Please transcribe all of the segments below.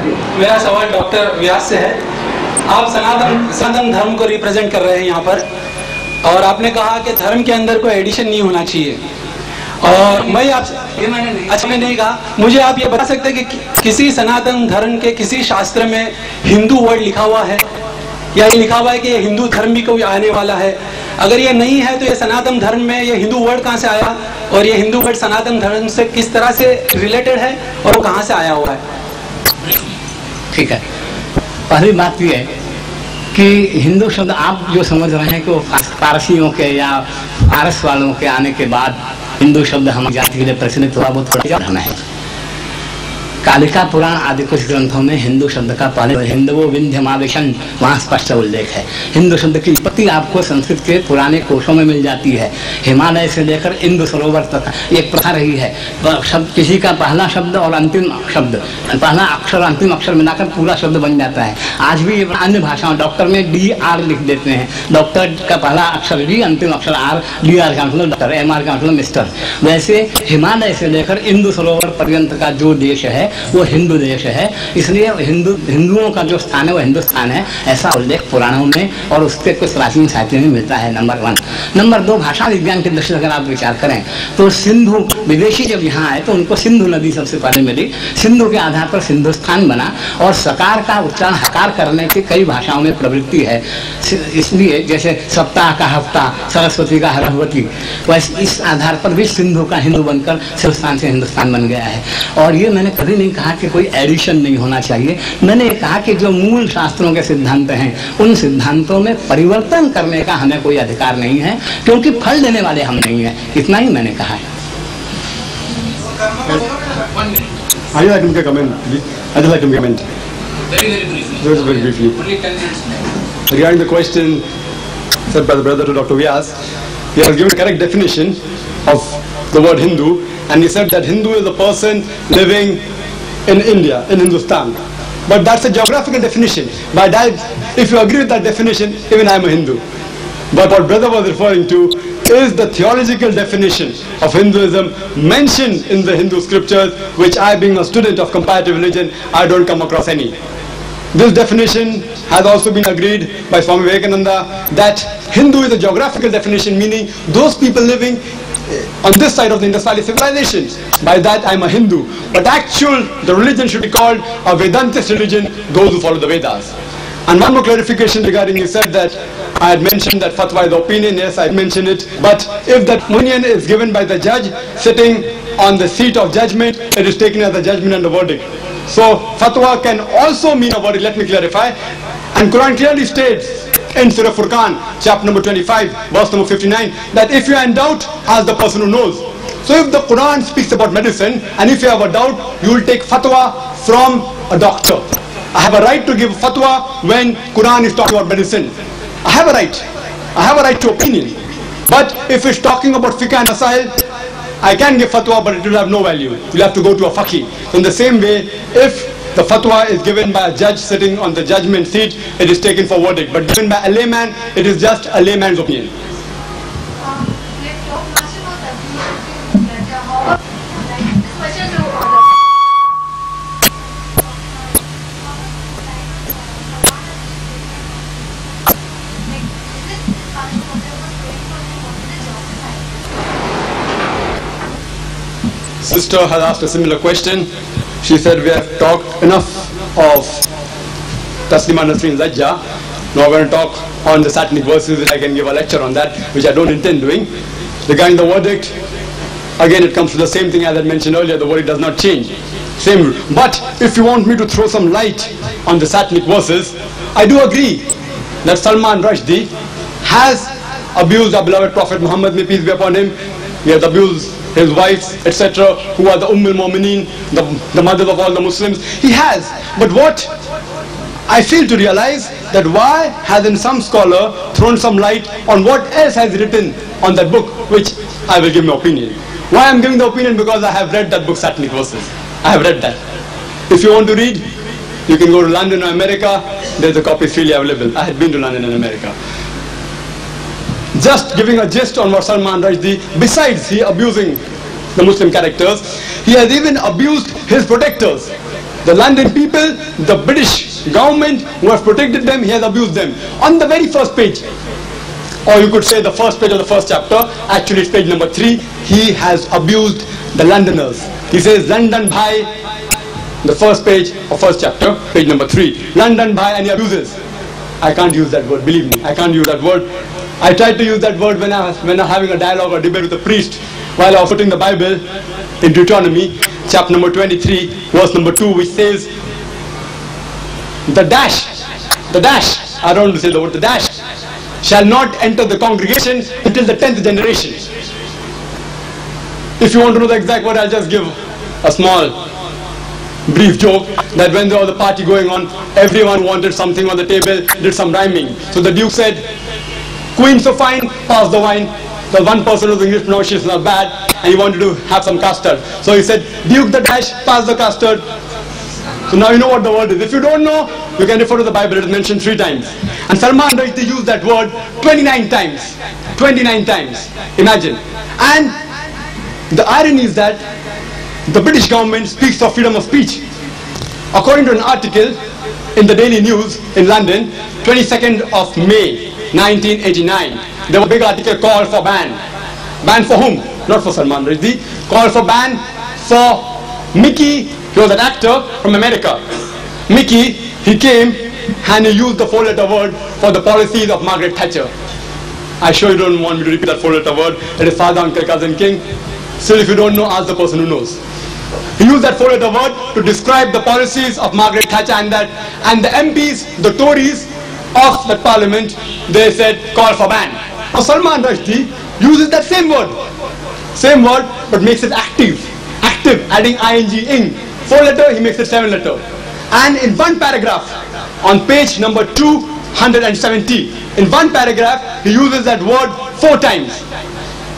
मेरा सवाल डॉक्टर व्यास से है। आप सनातन धर्म को रिप्रेजेंट कर रहे हैं यहाँ पर, और आपने कहा कि धर्म के अंदर कोई एडिशन नहीं होना चाहिए। और मैं आपसे मैंने नहीं कहा, मुझे आप ये बता सकते हैं कि किसी सनातन धर्म के किसी शास्त्र में हिंदू वर्ड लिखा हुआ है, या ये लिखा हुआ है कि ये हिंदू धर्म भी कोई आने वाला है? अगर ये नहीं है तो ये सनातन धर्म में ये हिंदू वर्ड कहाँ से आया, और ये हिंदू वर्ड सनातन धर्म से किस तरह से रिलेटेड है, और वो कहाँ से आया हुआ है? ठीक है, पहली बात ये है कि हिंदू शब्द आप जो समझ रहे हैं कि वो पारसियों के या फारस वालों के आने के बाद हिंदू शब्द हमारी जाति के लिए प्रचलित हुआ, वो थोड़ा ज़्यादा है। कालिका पुराण आदि कुछ ग्रंथों में हिंदू शब्द का पहले हिंदवो विंध्यमावेशन वहाँ स्पष्ट उल्लेख है। हिंदू शब्द की उत्पत्ति आपको संस्कृत के पुराने कोशों में मिल जाती है। हिमालय से लेकर इंदु सरोवर तक एक प्रथा रही है, शब्द किसी का पहला शब्द और अंतिम शब्द, पहला अक्षर अंतिम अक्षर मिलाकर पूरा शब्द बन जाता है। आज भी ये अन्य भाषाओं, डॉक्टर में DR लिख देते हैं, डॉक्टर का पहला अक्षर D, अंतिम अक्षर R, DR का मतलब डॉक्टर, MR का मतलब मिस्टर। वैसे हिमालय से लेकर इंदु सरोवर पर्यंत का जो देश है वो हिंदू देश है, इसलिए हिंदुओं का जो स्थान है वो हिंदुस्तान है, ऐसा उल्लेख पुराणों में और उसके कुछ प्राचीन साहित्य में मिलता है। नंबर 1। नंबर 2, भाषा विज्ञान की दृष्टि से अगर आप विचार करें तो सिंधु विदेशी जब यहाँ आए तो उनको सिंधु नदी सबसे पहले मिली, सिंधु के आधार पर सिंधुस्तान बना, और सकार का उच्चारण हकार करने की कई भाषाओं में प्रवृत्ति है। इसलिए जैसे सप्ताह का हफ्ता, सरस्वती का हरहवती, वैसे इस आधार पर भी सिंधु का हिंदू बनकर सिंधुस्तान से हिंदुस्तान बन गया है। और ये मैंने कभी नहीं कहा कि कोई एडिशन नहीं होना चाहिए, मैंने कहा कि जो मूल शास्त्रों के सिद्धांत हैं उन सिद्धांतों में परिवर्तन करने का हमें कोई अधिकार नहीं है, क्योंकि फल देने वाले हम नहीं हैं। इतना ही मैंने कहा है। Very briefly. Regarding the question said by the brother to Dr. Vyas, he has given a correct definition of the word Hindu, and he said that Hindu is a person living in India, in Hindustan. But that's a geographical definition. By that, if you agree with that definition, even I am a Hindu. But what brother was referring to is the theological definition of Hinduism mentioned in the Hindu scriptures, which I, being a student of comparative religion, I don't come across any. This definition has also been agreed by Swami Vivekananda, that Hindu is a geographical definition, meaning those people living on this side of the Indus Valley civilization. By that I am a Hindu. But the religion should be called a Vedantist religion, those who follow the Vedas. And one more clarification regarding, you said that I had mentioned that fatwa is the opinion. Yes, I mentioned it. But if that opinion is given by the judge sitting on the seat of judgment, it is taken as a judgment and a verdict. So fatwa can also mean a verdict. Let me clarify. And Quran clearly states in Surah Furqan, chapter number 25, verse number 59, that if you are in doubt, ask the person who knows. So if the Quran speaks about medicine, and if you have a doubt, you will take fatwa from a doctor. I have a right to give fatwa when Quran is talking about medicine. I have a right. I have a right to opinion. But if it's talking about fiqh and asail, I can give fatwa, but it will have no value. You'll have to go to a faqih. So in the same way, if the fatwa is given by a judge sitting on the judgment seat, it is taken for verdict. But given by a layman, it is just a layman's opinion. Sister has asked a similar question. She said, we have talked enough of Taslima Nasreen Zajja. Now we're going to talk on the satanic verses, and I can give a lecture on that, which I don't intend doing. Regarding the verdict, again it comes to the same thing as I mentioned earlier, the verdict does not change. Same rule. But if you want me to throw some light on the satanic verses, I do agree that Salman Rushdie has abused our beloved Prophet Muhammad, may peace be upon him. He has abused his wives, etc., who are the Umm-ul-Mu'mineen, the mothers of all the Muslims. He has. But what I fail to realize, that why hasn't some scholar thrown some light on what else has written on that book, which I will give my opinion. Why I'm giving the opinion? Because I have read that book, Satanic Verses. I have read that. If you want to read, you can go to London or America. There's a copy freely available. I had been to London and America. Just giving a gist on what Salman Rushdie, besides he abusing the Muslim characters, he has even abused his protectors. The London people, the British government who has protected them, he has abused them. On the very first page, or you could say the first page of the first chapter, actually it's page number 3, he has abused the Londoners. He says, London bhai, the first page of first chapter, page number 3. London bhai, and he abuses. I can't use that word, believe me, I can't use that word. I tried to use that word when I'm having a dialogue or debate with a priest while I was putting the Bible in Deuteronomy, chapter number 23, verse number 2, which says, the dash, I don't want to say the word, the dash, shall not enter the congregation until the 10th generation. If you want to know the exact word, I'll just give a small brief joke that when there was a party going on, everyone wanted something on the table, did some rhyming. So the Duke said, Queen so fine, pass the wine. The one person whose English pronunciation is not bad, and he wanted to have some custard. So he said, Duke the dash, pass the custard. So now you know what the word is. If you don't know, you can refer to the Bible. It is mentioned 3 times. And Salman Rushdie used that word 29 times. 29 times. Imagine. And the irony is that the British government speaks of freedom of speech. According to an article in the Daily News in London, 22nd of May 1989, there was a big article called for ban. Ban for whom? Not for Salman Rushdie. Call for ban for Mickey. He was an actor from America. Mickey, he came and he used the 4-letter word for the policies of Margaret Thatcher. I sure you don't want me to repeat that 4-letter word. It is father, uncle, cousin, king. Still, if you don't know, ask the person who knows. He used that 4-letter word to describe the policies of Margaret Thatcher, and the MPs, the Tories of the parliament, they said call for ban. Now Salman Rushdie uses that same word, but makes it active, adding ing, 4-letter, he makes it 7-letter. And in one paragraph, on page number 270, in one paragraph, he uses that word 4 times.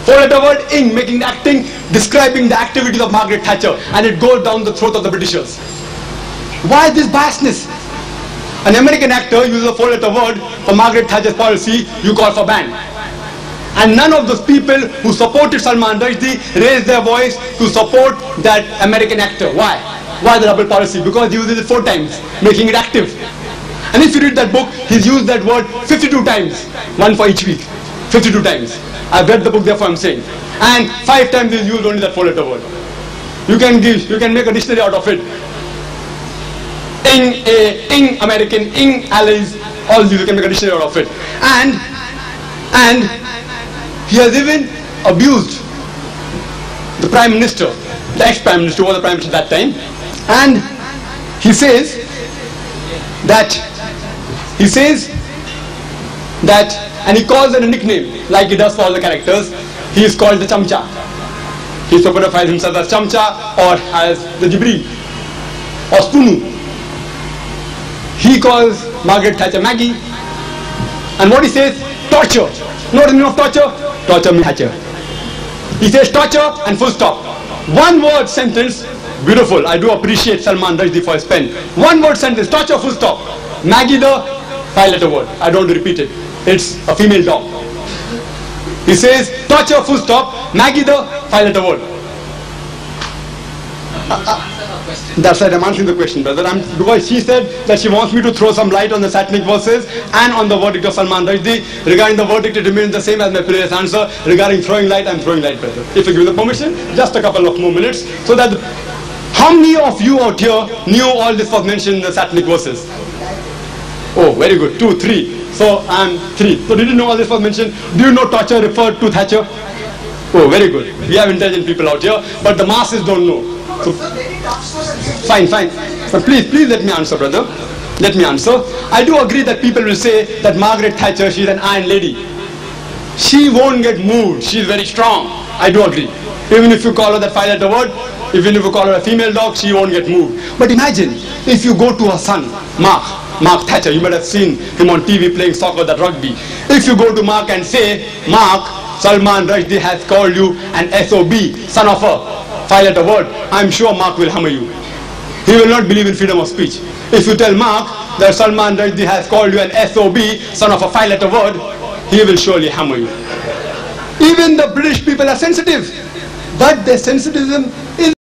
4-letter word, ing, making the acting, describing the activities of Margaret Thatcher, and it goes down the throat of the Britishers. Why this biasness? An American actor uses a 4-letter word for Margaret Thatcher's policy, you call for ban. And none of those people who supported Salman Rushdie raised their voice to support that American actor. Why? Why the double policy? Because he uses it 4 times, making it active. And if you read that book, he's used that word 52 times, 1 for each week, 52 times. I've read the book, therefore I'm saying. And 5 times he's used only that 4-letter word. You can make a dictionary out of it. Ing American, ing allies, all these you can make a dictionary out of it. And he has even abused the Prime Minister, the ex-Prime Minister, who was the Prime Minister at that time. And he says that, and he calls it a nickname, like he does for all the characters. He is called the Chamcha. He personifies himself as Chamcha or as the Jibreel or Spunu. He calls Margaret Thatcher Maggie. And what he says, torture. Know the meaning of torture? Torture means Thatcher. He says torture and full stop. 1-word sentence, beautiful. I do appreciate Salman Rushdie for his pen. 1-word sentence, torture, full stop. Maggie, the 5-letter word. I don't want to repeat it. It's a female dog. He says torture, full stop. Maggie, the 5-letter word. That's right, I'm answering the question, brother. Because she said that she wants me to throw some light on the satanic verses and on the verdict of Salman Rushdie. Regarding the verdict, it remains the same as my previous answer. Regarding throwing light, I'm throwing light, brother. If you give me the permission, just a couple of more minutes. So that, how many of you out here knew all this was mentioned in the satanic verses? Oh, very good. 2, 3. So I'm 3. So did you know all this was mentioned? Do you know torture referred to Thatcher? Oh, very good. We have intelligent people out here, but the masses don't know. So, fine. But please let me answer, brother. Let me answer. I do agree that people will say that Margaret Thatcher, she's an iron lady. She won't get moved. She's very strong. I do agree. Even if you call her that 5-letter word, even if you call her a female dog, she won't get moved. But imagine if you go to her son, Mark Thatcher. You might have seen him on TV playing soccer, that rugby. If you go to Mark and say, Mark, Salman Rushdie has called you an SOB, son of a 5-letter word, I'm sure Mark will hammer you. He will not believe in freedom of speech. If you tell Mark that Salman Rushdie has called you an SOB, son of a 5-letter word, he will surely hammer you. Even the British people are sensitive, but their sensitivism is